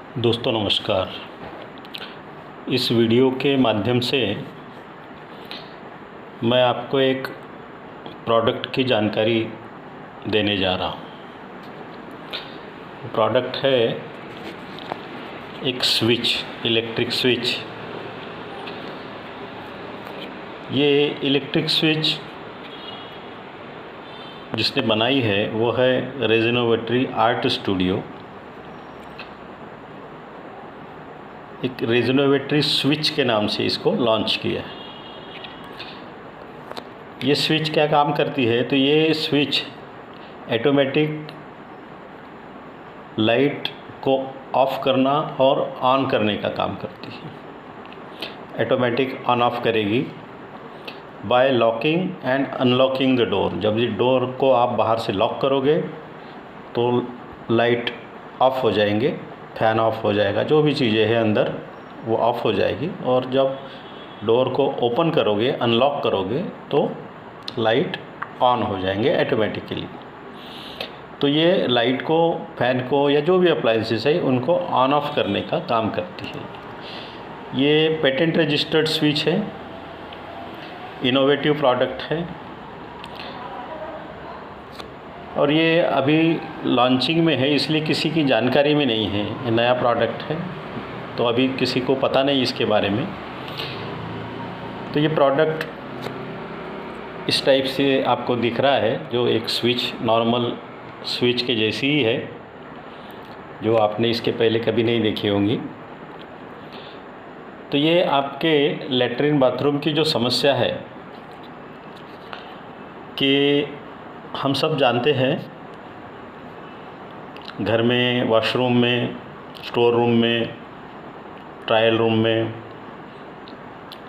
दोस्तों नमस्कार। इस वीडियो के माध्यम से मैं आपको एक प्रोडक्ट की जानकारी देने जा रहा हूँ। प्रोडक्ट है एक स्विच, इलेक्ट्रिक स्विच। ये इलेक्ट्रिक स्विच जिसने बनाई है वो है रेजोनोवेटरी आर्ट स्टूडियो। एक रेजोनोवेटरी स्विच के नाम से इसको लॉन्च किया है। ये स्विच क्या काम करती है, तो ये स्विच ऑटोमेटिक लाइट को ऑफ़ करना और ऑन करने का काम करती है। ऑटोमेटिक ऑन ऑफ करेगी by locking and unlocking the door. जब ये डोर को आप बाहर से लॉक करोगे तो लाइट ऑफ़ हो जाएंगे, फ़ैन ऑफ हो जाएगा, जो भी चीज़ें हैं अंदर वो ऑफ़ हो जाएगी। और जब डोर को ओपन करोगे, अनलॉक करोगे तो लाइट ऑन हो जाएंगे ऑटोमेटिकली। तो ये लाइट को, फ़ैन को या जो भी अप्लायंसेस है उनको ऑन ऑफ करने का काम करती है। ये पेटेंट रजिस्टर्ड स्विच है, इनोवेटिव प्रोडक्ट है और ये अभी लॉन्चिंग में है, इसलिए किसी की जानकारी में नहीं है। ये नया प्रोडक्ट है तो अभी किसी को पता नहीं इसके बारे में। तो ये प्रोडक्ट इस टाइप से आपको दिख रहा है, जो एक स्विच नॉर्मल स्विच के जैसी ही है, जो आपने इसके पहले कभी नहीं देखी होंगी। तो ये आपके लेटरिन बाथरूम की जो समस्या है कि हम सब जानते हैं घर में, वॉशरूम में, स्टोर रूम में, ट्रायल रूम में,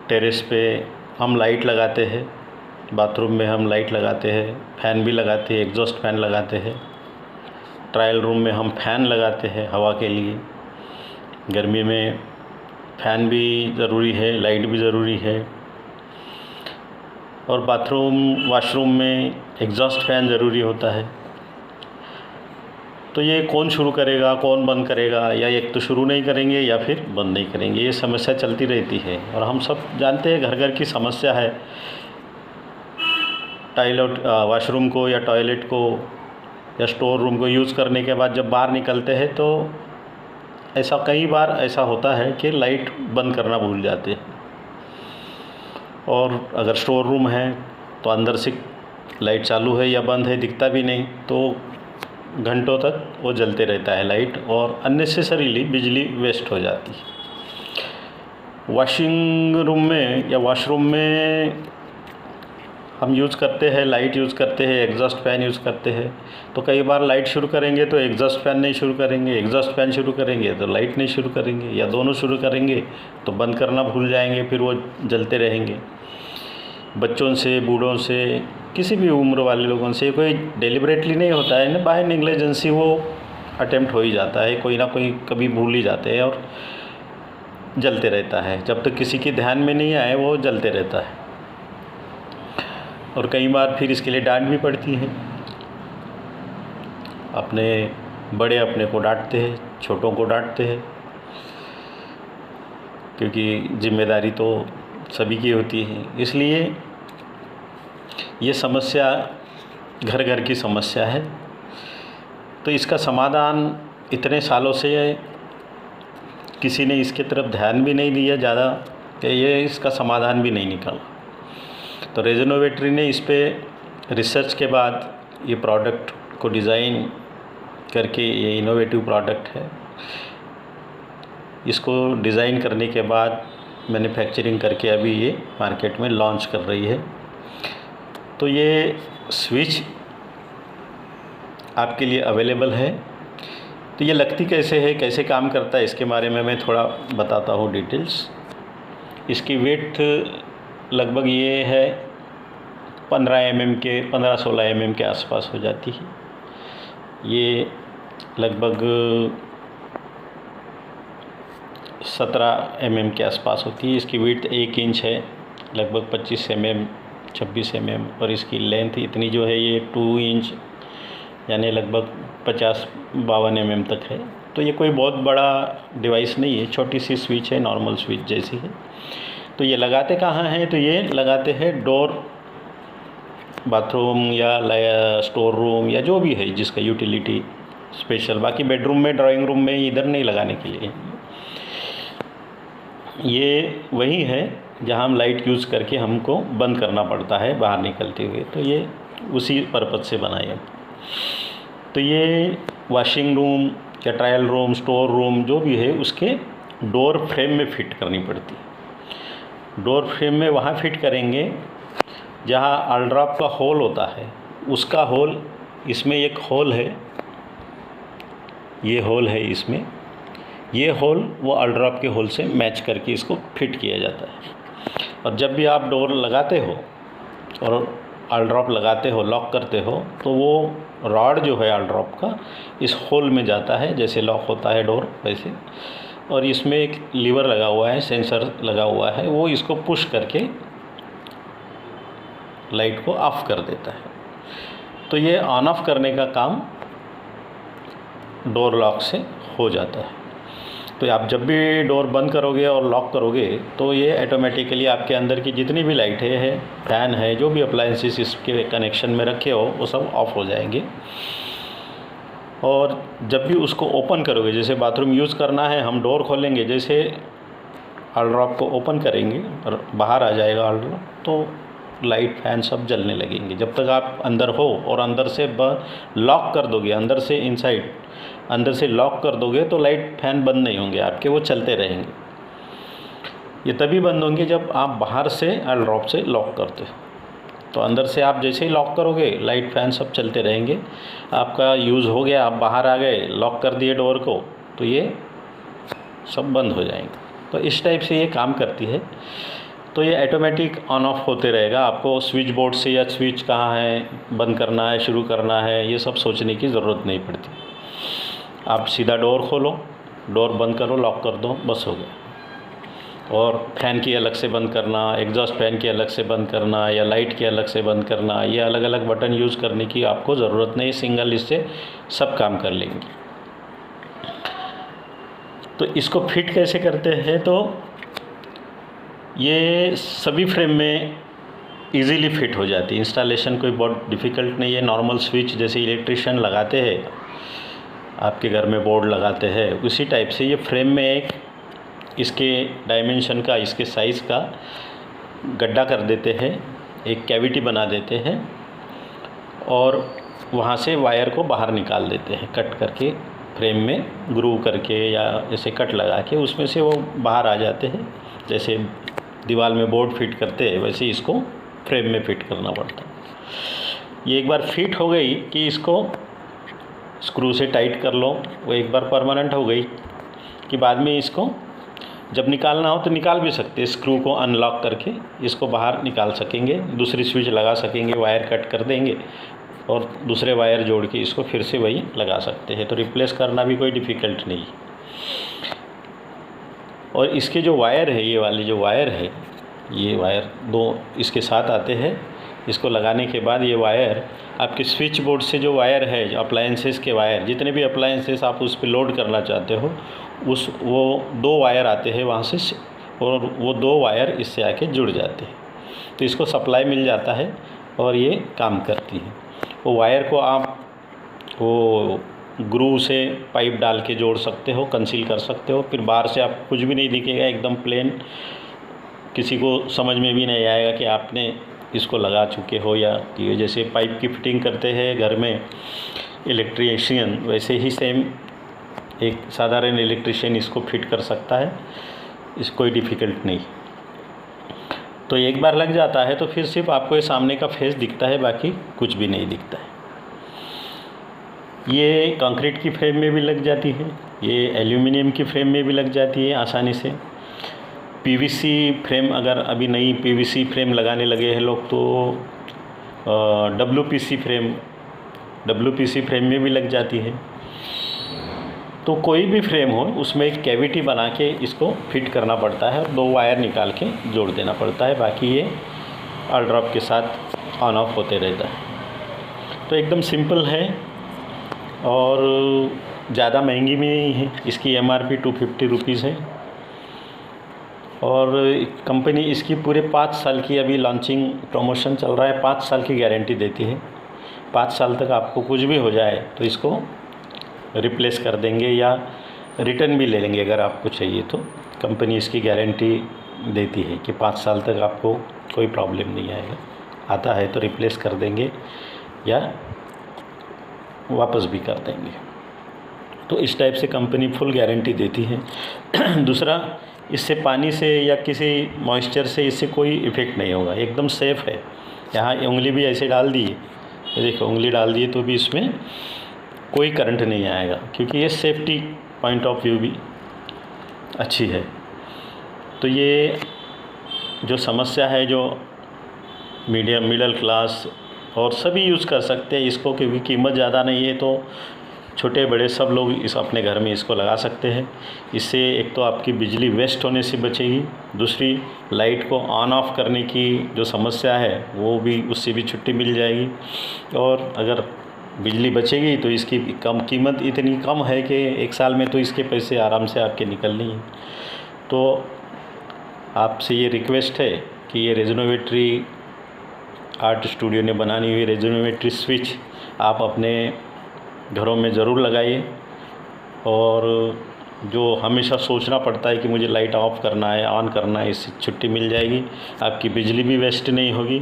टेरेस पे हम लाइट लगाते हैं। बाथरूम में हम लाइट लगाते हैं, फ़ैन भी लगाते हैं, एग्जॉस्ट फ़ैन लगाते हैं। ट्रायल रूम में हम फ़ैन लगाते हैं हवा के लिए। गर्मी में फ़ैन भी ज़रूरी है, लाइट भी ज़रूरी है। और बाथरूम, वॉशरूम में एग्जॉस्ट फ़ैन ज़रूरी होता है। तो ये कौन शुरू करेगा, कौन बंद करेगा, या एक तो शुरू नहीं करेंगे या फिर बंद नहीं करेंगे, ये समस्या चलती रहती है। और हम सब जानते हैं घर घर की समस्या है। वॉशरूम को या टॉयलेट को या स्टोर रूम को यूज़ करने के बाद जब बाहर निकलते हैं तो ऐसा कई बार ऐसा होता है कि लाइट बंद करना भूल जाते हैं। और अगर स्टोर रूम है तो अंदर से लाइट चालू है या बंद है दिखता भी नहीं, तो घंटों तक वो जलते रहता है लाइट, और अननेसेसरीली बिजली वेस्ट हो जाती है। वॉशिंग रूम में या वॉशरूम में हम यूज़ करते हैं, लाइट यूज़ करते हैं, एग्जॉस्ट फ़ैन यूज़ करते हैं। तो कई बार लाइट शुरू करेंगे तो एग्जॉस्ट फ़ैन नहीं शुरू करेंगे, एग्जॉस्ट फ़ैन शुरू करेंगे तो लाइट नहीं शुरू करेंगे, या दोनों शुरू करेंगे तो बंद करना भूल जाएंगे, फिर वो जलते रहेंगे। बच्चों से, बूढ़ों से, किसी भी उम्र वाले लोगों से, कोई डेलिबरेटली नहीं होता है ना, बाय नेग्लिजेंसी वो अटेम्प्ट हो ही जाता है, कोई ना कोई कभी भूल ही जाते हैं और जलते रहता है। जब तक किसी के ध्यान में नहीं आए वो जलते रहता है। और कई बार फिर इसके लिए डांट भी पड़ती है। अपने बड़े अपने को डांटते हैं, छोटों को डांटते हैं, क्योंकि जिम्मेदारी तो सभी की होती है। इसलिए ये समस्या घर घर की समस्या है। तो इसका समाधान इतने सालों से किसी ने इसके तरफ ध्यान भी नहीं दिया ज़्यादा, कि ये इसका समाधान भी नहीं निकला। तो रेजोनोवेटरी ने इस पे रिसर्च के बाद ये प्रोडक्ट को डिज़ाइन करके, ये इनोवेटिव प्रोडक्ट है, इसको डिज़ाइन करने के बाद मैन्युफैक्चरिंग करके अभी ये मार्केट में लॉन्च कर रही है। तो ये स्विच आपके लिए अवेलेबल है। तो ये लगती कैसे है, कैसे काम करता है, इसके बारे में मैं थोड़ा बताता हूँ डिटेल्स। इसकी वेट लगभग ये है 15-16 mm के आसपास हो जाती है। ये लगभग 17 mm के आसपास होती है। इसकी विड्थ 1 इंच है, लगभग 25 mm 26 mm, और इसकी लेंथ इतनी जो है ये 2 इंच यानी लगभग 50-52 mm तक है। तो ये कोई बहुत बड़ा डिवाइस नहीं है, छोटी सी स्विच है, नॉर्मल स्विच जैसी है। तो ये लगाते कहाँ हैं, तो ये लगाते हैं डोर, बाथरूम या स्टोर रूम या जो भी है जिसका यूटिलिटी स्पेशल। बाकी बेडरूम में, ड्राइंग रूम में इधर नहीं लगाने के लिए। ये वही है जहाँ हम लाइट यूज़ करके हमको बंद करना पड़ता है बाहर निकलते हुए, तो ये उसी पर्पज़ से बनाए। तो ये वॉशिंग रूम या ट्रायल रूम, स्टोर रूम जो भी है, उसके डोर फ्रेम में फ़िट करनी पड़ती है। डोर फ्रेम में वहाँ फ़िट करेंगे जहाँ ऑलड्रॉप का होल होता है, उसका होल, इसमें एक होल है, ये होल है इसमें, ये होल वो ऑलड्रॉप के होल से मैच करके इसको फिट किया जाता है। और जब भी आप डोर लगाते हो और ऑलड्रॉप लगाते हो, लॉक करते हो, तो वो रॉड जो है ऑलड्रॉप का इस होल में जाता है, जैसे लॉक होता है डोर वैसे। और इसमें एक लीवर लगा हुआ है, सेंसर लगा हुआ है, वो इसको पुश करके लाइट को ऑफ़ कर देता है। तो ये ऑन ऑफ़ करने का काम डोर लॉक से हो जाता है। तो आप जब भी डोर बंद करोगे और लॉक करोगे तो ये ऑटोमेटिकली आपके अंदर की जितनी भी लाइटें हैं, फ़ैन है, जो भी अप्लायंसेस इसके कनेक्शन में रखे हो, वो सब ऑफ़ हो जाएंगे। और जब भी उसको ओपन करोगे, जैसे बाथरूम यूज़ करना है, हम डोर खोलेंगे, जैसे ऑलड्रॉप को ओपन करेंगे और बाहर आ जाएगा ऑलड्रॉप, तो लाइट फैन सब जलने लगेंगे। जब तक आप अंदर हो और अंदर से लॉक कर दोगे, अंदर से इनसाइड अंदर से लॉक कर दोगे, तो लाइट फैन बंद नहीं होंगे आपके, वो चलते रहेंगे। ये तभी बंद होंगे जब आप बाहर से ऑलड्रॉप से लॉक करते हो। तो अंदर से आप जैसे ही लॉक करोगे, लाइट फैन सब चलते रहेंगे। आपका यूज़ हो गया, आप बाहर आ गए, लॉक कर दिए डोर को, तो ये सब बंद हो जाएंगे। तो इस टाइप से ये काम करती है। तो ये ऑटोमेटिक ऑन ऑफ होते रहेगा। आपको स्विच बोर्ड से या स्विच कहाँ है, बंद करना है, शुरू करना है, ये सब सोचने की ज़रूरत नहीं पड़ती। आप सीधा डोर खोलो, डोर बंद करो, लॉक कर दो, बस हो गया। और फ़ैन की अलग से बंद करना, एग्जॉस्ट फ़ैन की अलग से बंद करना या लाइट की अलग से बंद करना, ये अलग अलग बटन यूज़ करने की आपको ज़रूरत नहीं, सिंगल इससे सब काम कर लेंगे। तो इसको फिट कैसे करते हैं, तो ये सभी फ्रेम में इजीली फिट हो जाती है। इंस्टॉलेशन कोई बहुत डिफ़िकल्ट नहीं है। नॉर्मल स्विच जैसे इलेक्ट्रिशियन लगाते हैं, आपके घर में बोर्ड लगाते हैं, उसी टाइप से ये फ्रेम में एक इसके डायमेंशन का, इसके साइज़ का गड्ढा कर देते हैं, एक कैविटी बना देते हैं और वहाँ से वायर को बाहर निकाल देते हैं, कट करके फ्रेम में ग्रूव करके या ऐसे कट लगा के उसमें से वो बाहर आ जाते हैं। जैसे दीवार में बोर्ड फिट करते हैं, वैसे इसको फ्रेम में फिट करना पड़ता है। ये एक बार फिट हो गई कि इसको स्क्रू से टाइट कर लो, वो एक बार परमानेंट हो गई कि बाद में इसको जब निकालना हो तो निकाल भी सकते हैं। स्क्रू को अनलॉक करके इसको बाहर निकाल सकेंगे, दूसरी स्विच लगा सकेंगे, वायर कट कर देंगे और दूसरे वायर जोड़ के इसको फिर से वही लगा सकते हैं। तो रिप्लेस करना भी कोई डिफ़िकल्ट नहीं। और इसके जो वायर है, ये वाले जो वायर है, ये वायर दो इसके साथ आते हैं। इसको लगाने के बाद ये वायर आपके स्विच बोर्ड से जो वायर है, जो अप्लायंसेस के वायर, जितने भी अप्लायंसेस आप उस पर लोड करना चाहते हो, वो दो वायर आते हैं वहाँ से, और वो दो वायर इससे आके जुड़ जाते हैं। तो इसको सप्लाई मिल जाता है और ये काम करती है। वो वायर को आप वो ग्रू से पाइप डाल के जोड़ सकते हो, कंसील कर सकते हो। फिर बाहर से आप कुछ भी नहीं दिखेगा, एकदम प्लेन, किसी को समझ में भी नहीं आएगा कि आपने इसको लगा चुके हो या किए। जैसे पाइप की फिटिंग करते हैं घर में इलेक्ट्रीशियन, वैसे ही सेम एक साधारण इलेक्ट्रीशियन इसको फिट कर सकता है। इस कोई डिफ़िकल्ट नहीं। तो एक बार लग जाता है तो फिर सिर्फ आपको ये सामने का फेस दिखता है, बाकी कुछ भी नहीं दिखता है। ये कंक्रीट की फ्रेम में भी लग जाती है, ये एल्यूमिनियम की फ्रेम में भी लग जाती है आसानी से। पीवीसी फ्रेम, अगर अभी नई पीवीसी फ्रेम लगाने लगे हैं लोग, तो डब्ल्यूपीसी फ्रेम में भी लग जाती है। तो कोई भी फ्रेम हो, उसमें एक कैविटी बना के इसको फिट करना पड़ता है और दो वायर निकाल के जोड़ देना पड़ता है। बाकी ये ऑलड्रॉप के साथ ऑन ऑफ होते रहता है। तो एकदम सिंपल है और ज़्यादा महंगी भी नहीं है, इसकी MRP 250 रुपीज़ है और कंपनी इसकी पूरे 5 साल की अभी लॉन्चिंग प्रमोशन चल रहा है, 5 साल की गारंटी देती है। 5 साल तक आपको कुछ भी हो जाए तो इसको रिप्लेस कर देंगे या रिटर्न भी ले लेंगे अगर आपको चाहिए तो। कंपनी इसकी गारंटी देती है कि 5 साल तक आपको कोई प्रॉब्लम नहीं आएगा, आता है तो रिप्लेस कर देंगे या वापस भी कर देंगे। तो इस टाइप से कंपनी फुल गारंटी देती है। दूसरा, इससे पानी से या किसी मॉइस्चर से इससे कोई इफ़ेक्ट नहीं होगा, एकदम सेफ़ है। यहाँ उंगली भी ऐसे डाल दी, ये देखो उंगली डाल दिए तो भी इसमें कोई करंट नहीं आएगा, क्योंकि ये सेफ्टी पॉइंट ऑफ व्यू भी अच्छी है। तो ये जो समस्या है, जो मिडिल क्लास और सभी यूज़ कर सकते हैं इसको, क्योंकि कीमत ज़्यादा नहीं है, तो छोटे बड़े सब लोग इस अपने घर में इसको लगा सकते हैं। इससे एक तो आपकी बिजली वेस्ट होने से बचेगी, दूसरी लाइट को ऑन ऑफ करने की जो समस्या है वो भी, उससे भी छुट्टी मिल जाएगी। और अगर बिजली बचेगी तो इसकी कम कीमत इतनी कम है कि 1 साल में तो इसके पैसे आराम से आपके निकलने हैं। तो आपसे ये रिक्वेस्ट है कि ये रेजोनोवेटरी आर्ट स्टूडियो ने बनानी हुई रेजोनोवेटरी स्विच आप अपने घरों में ज़रूर लगाइए। और जो हमेशा सोचना पड़ता है कि मुझे लाइट ऑफ़ करना है, ऑन करना है, इससे छुट्टी मिल जाएगी, आपकी बिजली भी वेस्ट नहीं होगी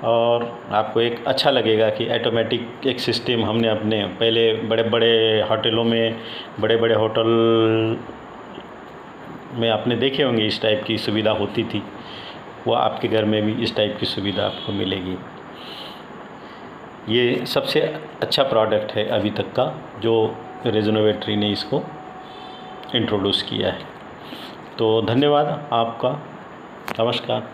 और आपको एक अच्छा लगेगा कि ऑटोमेटिक एक सिस्टम हमने अपने पहले बड़े बड़े होटलों में, बड़े बड़े होटल में आपने देखे होंगे इस टाइप की सुविधा होती थी, वो आपके घर में भी इस टाइप की सुविधा आपको मिलेगी। ये सबसे अच्छा प्रोडक्ट है अभी तक का जो रेजोनोवेटरी ने इसको इंट्रोड्यूस किया है। तो धन्यवाद आपका, नमस्कार।